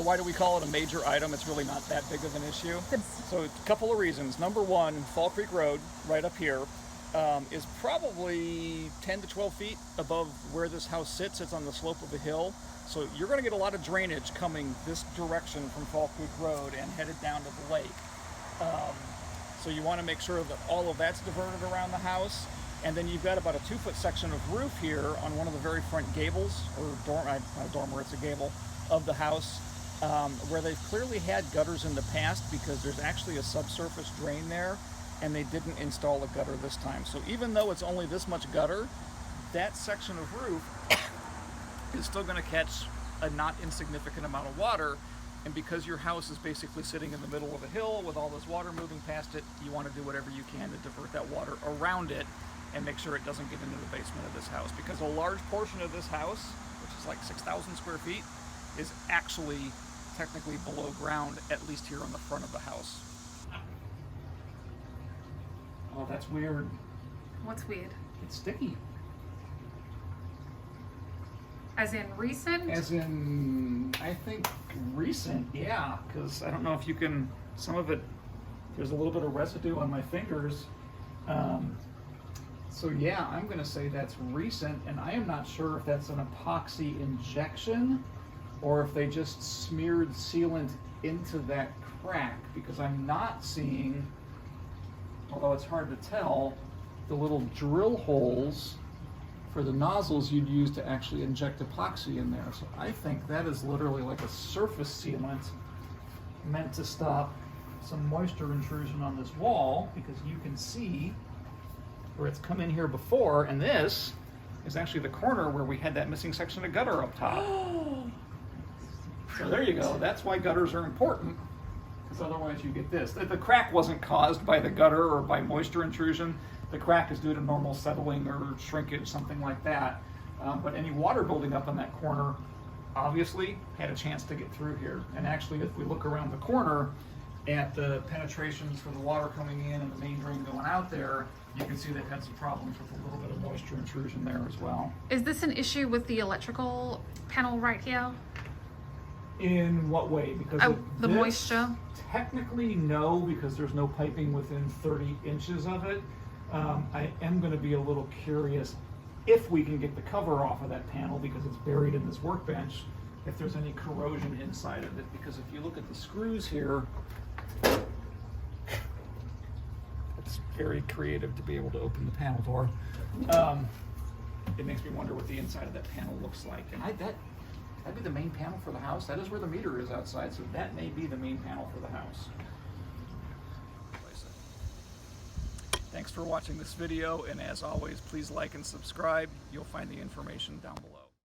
Why do we call it a major item? It's really not that big of an issue. So a couple of reasons. Number one, Fall Creek Road, right up here, is probably 10 to 12 feet above where this house sits. It's on the slope of a hill. So you're going to get a lot of drainage coming this direction from Fall Creek Road and headed down to the lake. So you want to make sure that all of that's diverted around the house. And then you've got about a 2-foot section of roof here on one of the very front gables, or not a dormer, it's a gable, of the house, where they've clearly had gutters in the past because there's actually a subsurface drain there, and they didn't install a gutter this time. So even though it's only this much gutter, that section of roof is still going to catch a not insignificant amount of water. And because your house is basically sitting in the middle of a hill with all this water moving past it, you want to do whatever you can to divert that water around it and make sure it doesn't get into the basement of this house. Because a large portion of this house, which is like 6,000 square feet, is actually technically below ground, at least here on the front of the house. Oh, that's weird. What's weird? It's sticky. As in recent? As in, I think recent, yeah, because I don't know if you can, some of it, there's a little bit of residue on my fingers. So yeah, I'm going to say that's recent, and I am not sure if that's an epoxy injection or if they just smeared sealant into that crack, because I'm not seeing, although it's hard to tell, the little drill holes for the nozzles you'd use to actually inject epoxy in there. So I think that is literally like a surface sealant meant to stop some moisture intrusion on this wall, because you can see where it's come in here before, and this is actually the corner where we had that missing section of gutter up top. So there you go. That's why gutters are important, because otherwise you get this. The crack wasn't caused by the gutter or by moisture intrusion. The crack is due to normal settling or shrinkage, something like that. But any water building up in that corner obviously had a chance to get through here. And actually, if we look around the corner at the penetrations for the water coming in and the main drain going out there, you can see they've had some problems with a little bit of moisture intrusion there as well. Is this an issue with the electrical panel right here? In what way? Because the moisture? Technically, no, because there's no piping within 30 inches of it. I am going to be a little curious if we can get the cover off of that panel, because it's buried in this workbench, if there's any corrosion inside of it. Because if you look at the screws here, it's very creative to be able to open the panel door. It makes me wonder what the inside of that panel looks like. And that'd be the main panel for the house. That is where the meter is outside, so that may be the main panel for the house. Thanks for watching this video, and as always, please like and subscribe. You'll find the information down below.